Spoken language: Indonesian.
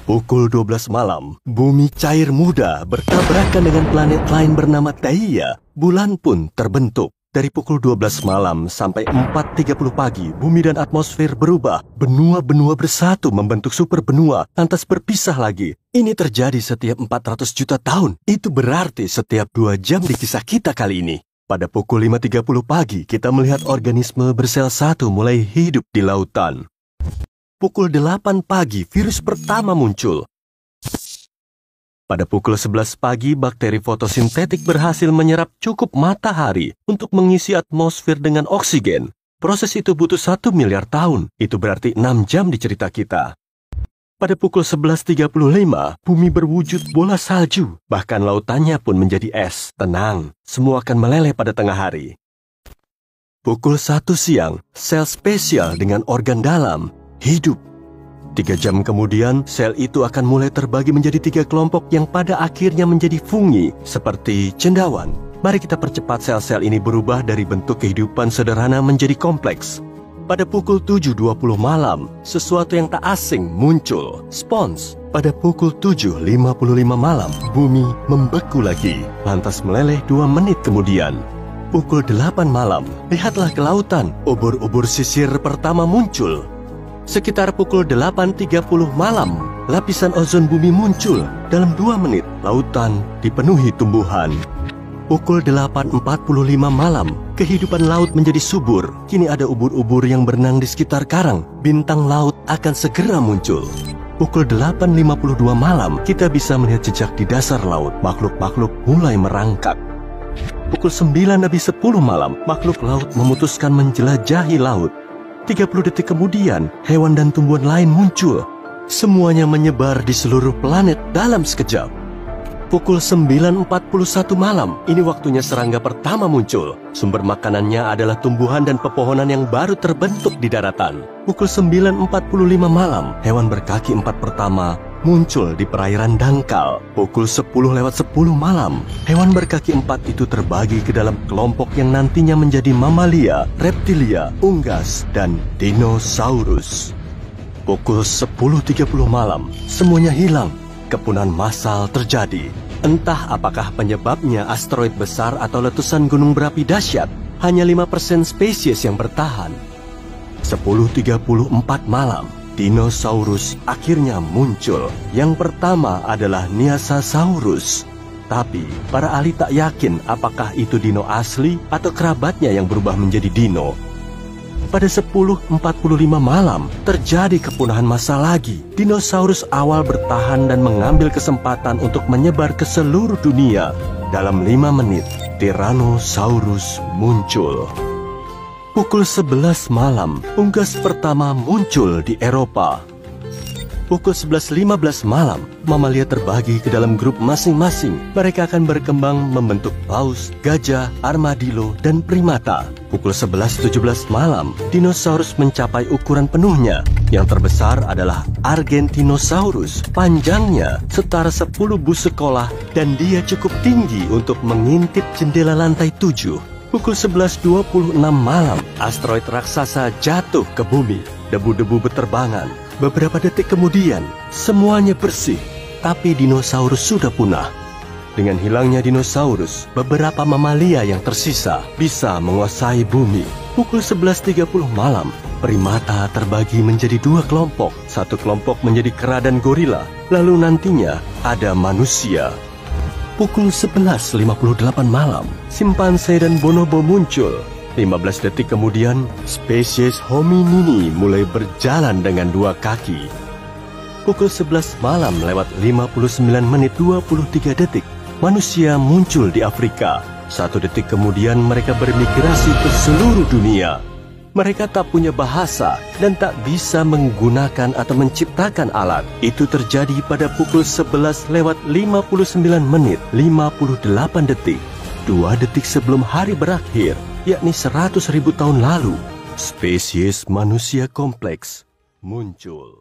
Pukul 12 malam, bumi cair muda bertabrakan dengan planet lain bernama Theia. Bulan pun terbentuk. Dari pukul 12 malam sampai 4.30 pagi, bumi dan atmosfer berubah. Benua-benua bersatu membentuk superbenua, lantas berpisah lagi. Ini terjadi setiap 400 juta tahun. Itu berarti setiap 2 jam di kisah kita kali ini. Pada pukul 5.30 pagi, kita melihat organisme bersel satu mulai hidup di lautan. Pukul 8 pagi, virus pertama muncul. Pada pukul 11 pagi, bakteri fotosintetik berhasil menyerap cukup matahari untuk mengisi atmosfer dengan oksigen. Proses itu butuh 1 miliar tahun. Itu berarti 6 jam di cerita kita. Pada pukul 11.35, bumi berwujud bola salju. Bahkan lautannya pun menjadi es. Tenang, semua akan meleleh pada tengah hari. Pukul 1 siang, sel spesial dengan organ dalam hidup. 3 jam kemudian, sel itu akan mulai terbagi menjadi 3 kelompok yang pada akhirnya menjadi fungi, seperti cendawan. Mari kita percepat sel-sel ini berubah dari bentuk kehidupan sederhana menjadi kompleks. Pada pukul 7.20 malam, sesuatu yang tak asing muncul, spons. Pada pukul 7.55 malam, bumi membeku lagi, lantas meleleh 2 menit kemudian. Pukul 8 malam, lihatlah ke lautan, ubur-ubur sisir pertama muncul. Sekitar pukul 8.30 malam, lapisan ozon bumi muncul. Dalam 2 menit, lautan dipenuhi tumbuhan. Pukul 8.45 malam, kehidupan laut menjadi subur. Kini ada ubur-ubur yang berenang di sekitar karang. Bintang laut akan segera muncul. Pukul 8.52 malam, kita bisa melihat jejak di dasar laut. Makhluk-makhluk mulai merangkak. Pukul 9.10 malam, makhluk laut memutuskan menjelajahi laut. 30 detik kemudian, hewan dan tumbuhan lain muncul. Semuanya menyebar di seluruh planet dalam sekejap. Pukul 9.41 malam, ini waktunya serangga pertama muncul. Sumber makanannya adalah tumbuhan dan pepohonan yang baru terbentuk di daratan. Pukul 9.45 malam, hewan berkaki 4 pertama muncul di perairan dangkal. Pukul 10.10 malam, hewan berkaki 4 itu terbagi ke dalam kelompok yang nantinya menjadi mamalia, reptilia, unggas, dan dinosaurus. Pukul 10.30 malam, semuanya hilang. Kepunahan massal terjadi. Entah apakah penyebabnya asteroid besar atau letusan gunung berapi dahsyat. Hanya 5% spesies yang bertahan. 10.34 malam, dinosaurus akhirnya muncul. Yang pertama adalah Nyasasaurus. Tapi, para ahli tak yakin apakah itu dino asli atau kerabatnya yang berubah menjadi dino. Pada 10.45 malam, terjadi kepunahan massal lagi. Dinosaurus awal bertahan dan mengambil kesempatan untuk menyebar ke seluruh dunia. Dalam 5 menit, Tyrannosaurus muncul. Pukul 11 malam, unggas pertama muncul di Eropa. Pukul 11.15 malam, mamalia terbagi ke dalam grup masing-masing. Mereka akan berkembang membentuk paus, gajah, armadillo, dan primata. Pukul 11.17 malam, dinosaurus mencapai ukuran penuhnya. Yang terbesar adalah Argentinosaurus. Panjangnya setara 10 bus sekolah dan dia cukup tinggi untuk mengintip jendela lantai 7. Pukul 11.26 malam, asteroid raksasa jatuh ke bumi. Debu-debu berterbangan. Beberapa detik kemudian, semuanya bersih, tapi dinosaurus sudah punah. Dengan hilangnya dinosaurus, beberapa mamalia yang tersisa bisa menguasai bumi. Pukul 11.30 malam, primata terbagi menjadi 2 kelompok. Satu kelompok menjadi kera dan gorila, lalu nantinya ada manusia. Pukul 11.58 malam, simpanse dan bonobo muncul. 15 detik kemudian, spesies hominini mulai berjalan dengan 2 kaki. Pukul 11 malam lewat 59 menit 23 detik, manusia muncul di Afrika. 1 detik kemudian mereka bermigrasi ke seluruh dunia. Mereka tak punya bahasa dan tak bisa menggunakan atau menciptakan alat. Itu terjadi pada pukul 11 lewat 59 menit 58 detik. 2 detik sebelum hari berakhir, yakni 100.000 tahun lalu, spesies manusia kompleks muncul.